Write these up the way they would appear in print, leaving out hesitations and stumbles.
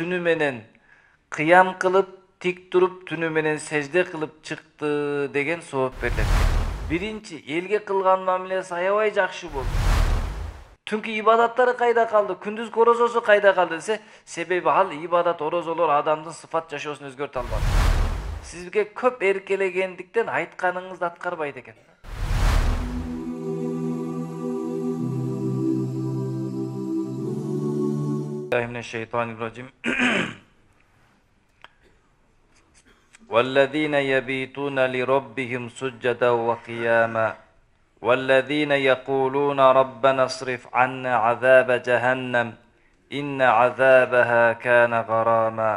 түнү менен кыям кылып, тик туруп, түнү менен сежде кылып чыкты деген жооп берилет. Биринчи, элге кылган мамилеси аябай жакшы болду. Түнкү ибадаттары кайда калды? Күндүзгү орозосу кайда калды десе, себеби ал ибадат, орозолор адамдын сыфат жашоосун өзгөртө албады. Сизге көп эркелегендиктен айтканыңызды аткарбайт экен. Bismillahirrahmanirrahim. وَالَّذِينَ يَبِيتُونَ لِرَبِّهِمْ سُجَّدًا وَقِيَامًا وَالَّذِينَ يَقُولُونَ رَبَّنَا اصْرِفْ عَنَّا عَذَابَ جَهَنَّمَ إِنَّ عَذَابَهَا كَانَ غَرَامًا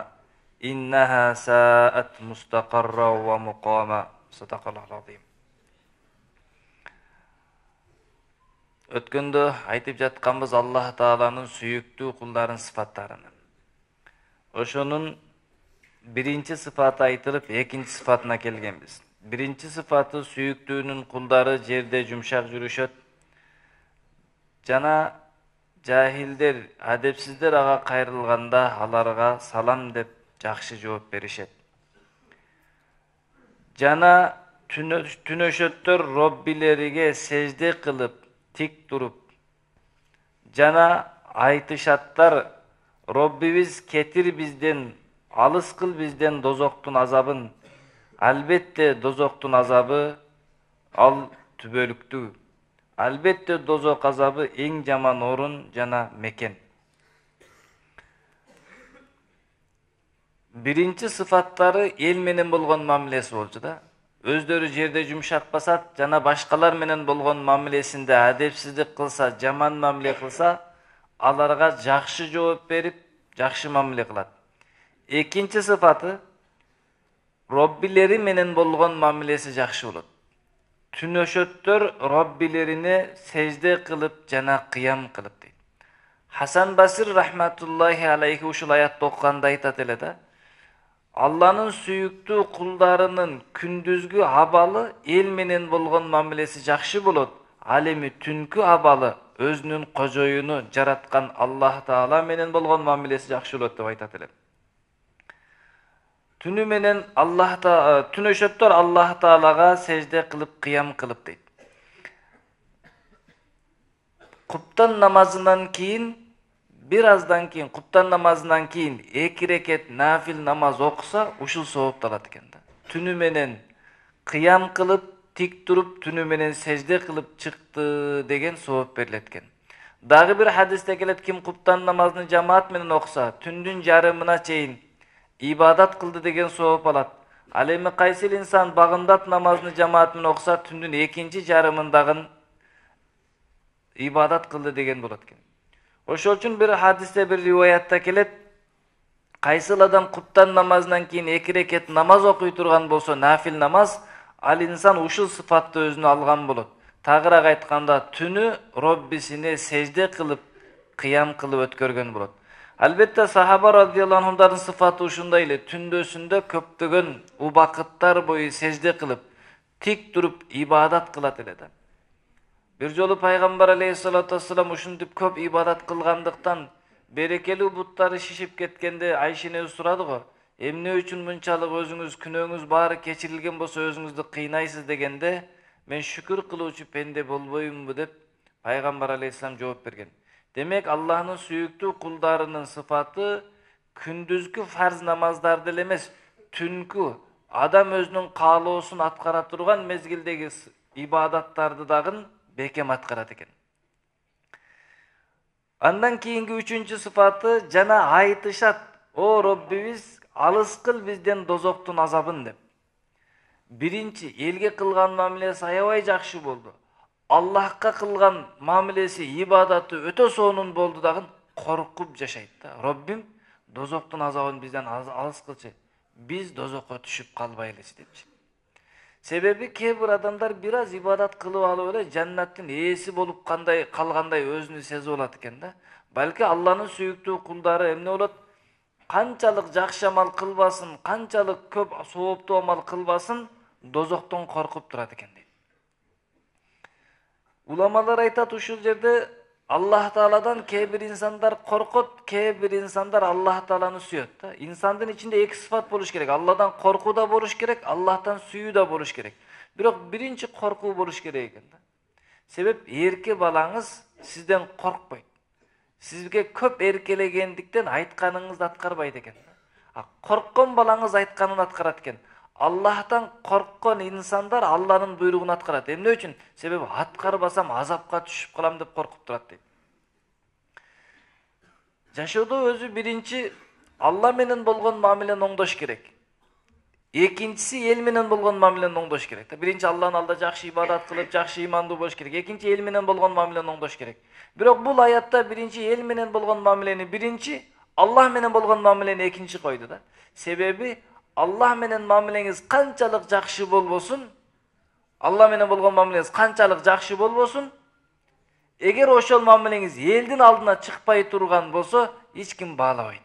إِنَّهَا سَاءَتْ مُسْتَقَرًّا وَمُقَامًا. صدق الله العظيم. Өткөндө айтып жатканбыз Аллах Тааланын сүйүктүү кулдарын сыфаттарын. Ошонун биринчи сыфаты айтылып, экинчи сыфатына келгенбиз. Биринчи сыфаты сүйүктүүнүн кулдары жерде жумшак жүрүшөт. Жана жахилдер, адепсиздер ага кайрылганда аларга салам деп жакшы жооп беришет. Жана түнөшөттөр роббилериге сежде кылып, тик туруп, жана айтышаттар, Роббибиз кетир бизден, алыс кыл бизден дозоктун азабын. Албетте дозоктун азабы ал түбөлүктүү. Албетте дозок азабы эң жаман орун жана мекен. Биринчи сыфаттары эл менен болгон мамилеси болчу да. Өздөрү жерде жумшак басат, жана башкалар менен болгон мамилесинде адепсиздик кылса, жаман мамиле кылса, аларга жакшы жооп берип, жакшы мамиле кылат. Экинчи сыфаты Роббилери менен болгон мамилеси жакшы болот. Түнөшөттөр Роббилерине сежде кылып жана кыям кылып дейт. Хасан Басир рахматуллахи алейхи ушул аятты окуганда айтат эле да. Алланын сүйүктүү кулдарынын күндүзгү абалы эл менен болгон мамилеси жакшы болот. Ал эми түнкү абалы өзүнүн кожоюну жараткан Аллах Таала менен болгон мамилеси жакшы болот деп айтат эле. Түнү менен түнөшөттөр Аллах Таалага сежде кылып, кыям кылып дейт. Куптан намазынан кийин, бир аздан кийин, куптан намазынан кийин 2 рекет нафил намаз окуса, ушул соопту алат экен да. Түнү менен кыям кылып, тик туруп, түнү менен сежде кылып чыкты деген сооп берилет экен. Дагы бир хадисте келет, ким куптан намазын жамаат менен окуса, түндүн жарымына чейин ибадат кылды деген сооп алат. Ал эми кайсы инсан багындат намазын жамаат менен окуса, түндүн экинчи жарымындагы ибадат кылды деген болот экен. Ошол үчүн бир хадисте, бир риваятта келет, кайсыл адам куптан намазынан кийин 2 рекет намаз окуй турган болсо, нафил намаз, ал инсан ушул сыфатты өзүнө алган болот. Тагыраак айтканда, түнү Роббисине сежде кылып, кыям кылып өткөргөн болот. Албетте сахаба радиаллаху анхумдардын сыфаты ушундай эле, түндөсүндө көптөгөн убакыттар бою сежде кылып, тик туруп ибадат кылат эле да. Бир жолу пайгамбар алейхиссалату вассалам ушинтип көп ибадат кылгандыктан берекелүү буттары шишип кеткенде Айшене сурады го, эмне үчүн мынчалык өзүңүз күнөөңүз баары кечирилген болсо өзүңүздү кыйнайсыз дегенде, мен шүкүр кылуучу пенде болбоймунбу деп пайгамбар алейхиссалам жооп берген. Демек Аллахнын сүйүктүү кулдарынын сыфаты күндүзгү фарз намаздарды эле эмес, түнкү адам өзүнүн каалоосун аткара турган мезгилдеги ибадаттарды дагы бекем аткарат экен. Андан кийинки үчүнчү сыфаты жана айтышат, о Роббибиз, алыс кыл бизден дозоктун азабын деп. Биринчи, элге кылган мамилеси аябай жакшы болду. Аллахка кылган мамилеси, ибадаты өтө сонун болду дагы коркуп жашайт да. Роббим дозоктун азабын бизден алыс кылчы. Биз дозокко түшүп калбайлычы депчи. Себеби кээ бир адамдар бир аз ибадат кылып алып эле жаннаттын ээси болуп калгандай өзүнү сезип алат экен да. Балки Алланын сүйүктүү кулдары эмне болот? Канчалык жакшы амал кылбасын, канчалык көп сооптуу амал кылбасын, дозоктон коркуп турат экен дейт. Уламалар айтат ушул жерде Allah Taala'dan kээ bir insanlar korkut, kээ bir insanlar Allah Taala'nı suyat da. İnsandın içinde iki sıfat boluş gerek. Allah'tan korku da boluş gerek, Allah'tan suyu da boluş gerek. Bирок birinci korku boluş gerek eкен da. Sebep erke balаңыз sizden korkpayt. Sizge köp erkelegендиктен айтқаныңызды аткарбайт экен. Корккон балаңыз айтканын аткарат экен. Allah'tan korkkan insanlar Allah'ın buyruğunu atkarat. Emne üçün? Sebebi atkarbasam azapka düşüp kalam dep korkup durat deydi. Жашоодо өзү birinci Allah менен болгон мамилени оңдош керек. Экинчиси эл менен болгон мамилени оңдош керек. Биринчи Allah'ın алдында жакшы ибадат кылып, жакшы имандуу болуш керек. Экинчи эл менен болгон мамилени оңдош керек. Бирок бул аятта биринчи эл менен болгон мамилени биринчи, Allah менен болгон мамилени экинчи койду да. Себеби Allah менен мамилеңиз канчалык жакшы болбосун, Allah менен болгон мамилеңиз канчалык жакшы болбосун, эгер ошол мамилеңиз элдин алдына чыкпай турган болсо, эч ким баалабайт.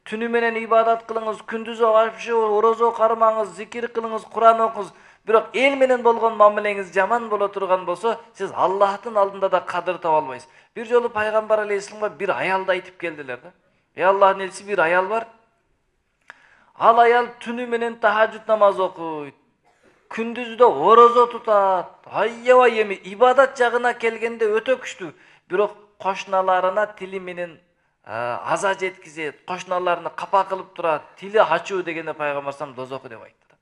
Түнү менен ибадат кылыңыз, күндүзү ашып, орозо кармаңыз, зикир кылыңыз, Куран окуңуз, бирок эл менен болгон мамилеңиз жаман боло турган болсо, сиз Аллахтын алдында да кадыр таба албайсыз. Бир жолу пайгамбар алейхиссаламга бир аялды айтып келдилер да. Аллахтын элчиси, бир аял бар. Ал аял түнү менен тахажжуд намаз окуйт. Күндүздө орозо тутат. Аябай эми ибадат жагына келгенде өтө күчтүү. Бирок кошуналарына тили менен аза жеткизет, кошуналарына капа кылып турат. Тили ачуу дегенде пайгамбар салам дозоку деп айтты.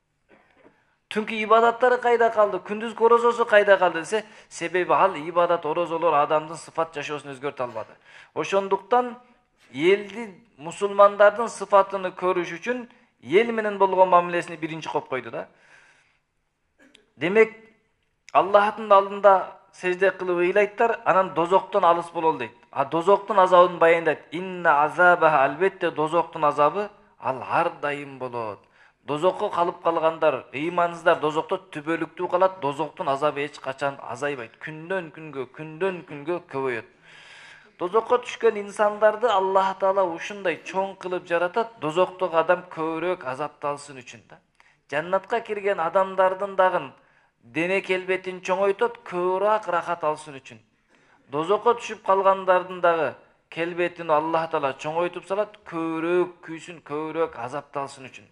Түнкү ибадаттары кайда калды? Күндүзгү орозосу кайда калды десе, себеби ал ибадат орозолор адамдын сыфат жашоосун өзгөртө албады. Ошондуктан элди мусулмандардын сыфатыны көрүш үчүн ел менен болгон мамилесини биринчи коюп койду да. Демек, Аллахтын алдында сежде кылып ыйлайттар, анан дозоктон алыс болол дейт. Дозоктун азабын баяндайт. Инна азабаха, албетте дозоктун азабы ал ар дайым болот. Дозокко калып калгандар, ыймансыздар дозокто түбөлүктүү калат, дозоктун азабы эч качан азайбайт. Күндөн күнгө көбөйөт. Дозокко түшкөн инсандарды Аллах Таала ушундай чоң кылып жаратат, дозоктогу адам көбүрөөк азапталсын үчүн да. Жаннатка кирген адамдардын дагы дене келбетин чоңойтот, көбүрөөк рахат алсын үчүн. Дозокко түшүп калгандардын дагы келбетин Аллах Таала чоңойтуп салат, көбүрөөк күйсүн, көбүрөөк азапталсын үчүн.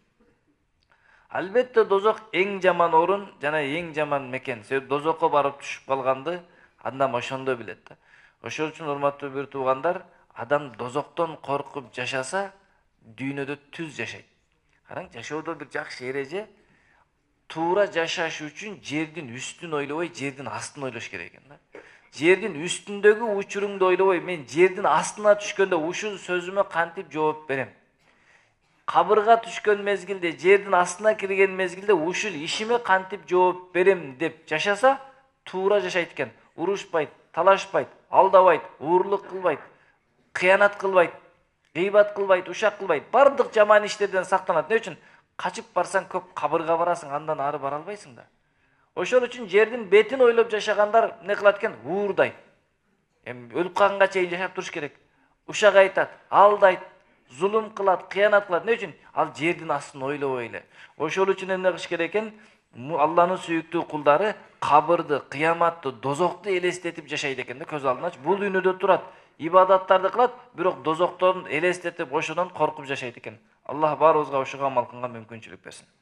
Албетте дозок эң жаман орун жана эң жаман мекен. Себеби дозокко барып түшүп калганды адам ошондо билет да. Ошол үчүн урматтуу бир туугандар, адам дозоктон коркуп жашаса, дүйнөдө түз жашайт. Караң, жашоодо бир жакшы эреже, туура жашаш үчүн жердин үстүн ойлобой, жердин астын ойлош керек экен да. Жердин үстүндөгү учуруңду ойлобой, мен жердин астына түшкөндө ушул сөзүмө кантип жооп берем? Кабырга түшкөн мезгилде, жердин астына кирген мезгилде ушул ишиме кантип жооп берем деп жашаса, туура жашайт экен. Урушпайт, талашпайт, алдабайт, уурлук кылбайт, кыянат кылбайт, гыйбат кылбайт, ушак кылбайт. Бардык жаман иштерден сактанат. Не үчүн? Качып барсаң көп кабырга барасың, андан ары бара албайсың да. Ошол үчүн жердин бетин ойлоп жашагандар не кылат экен? Уурдайт. Эми өлүп калганга чейин жашап туруш керек. Ушак айтат, алдайт, зулум кылат, кыянат кылат. Не үчүн? Ал жердин астын ойлобой эле. Ошол үчүн эмне кылыш керек экен? Алланын сүйүктүү кулдары кабырды, кыяматты, дозокту элестетип жашайт экен да, көз алдына. Бул дүйнөдө турат, ибадаттарды кылат, бирок дозоктон элестетип ошодон коркуп жашайт экен. Аллах баарыбызга ошого амал кылганга мүмкүнчүлүк берсин.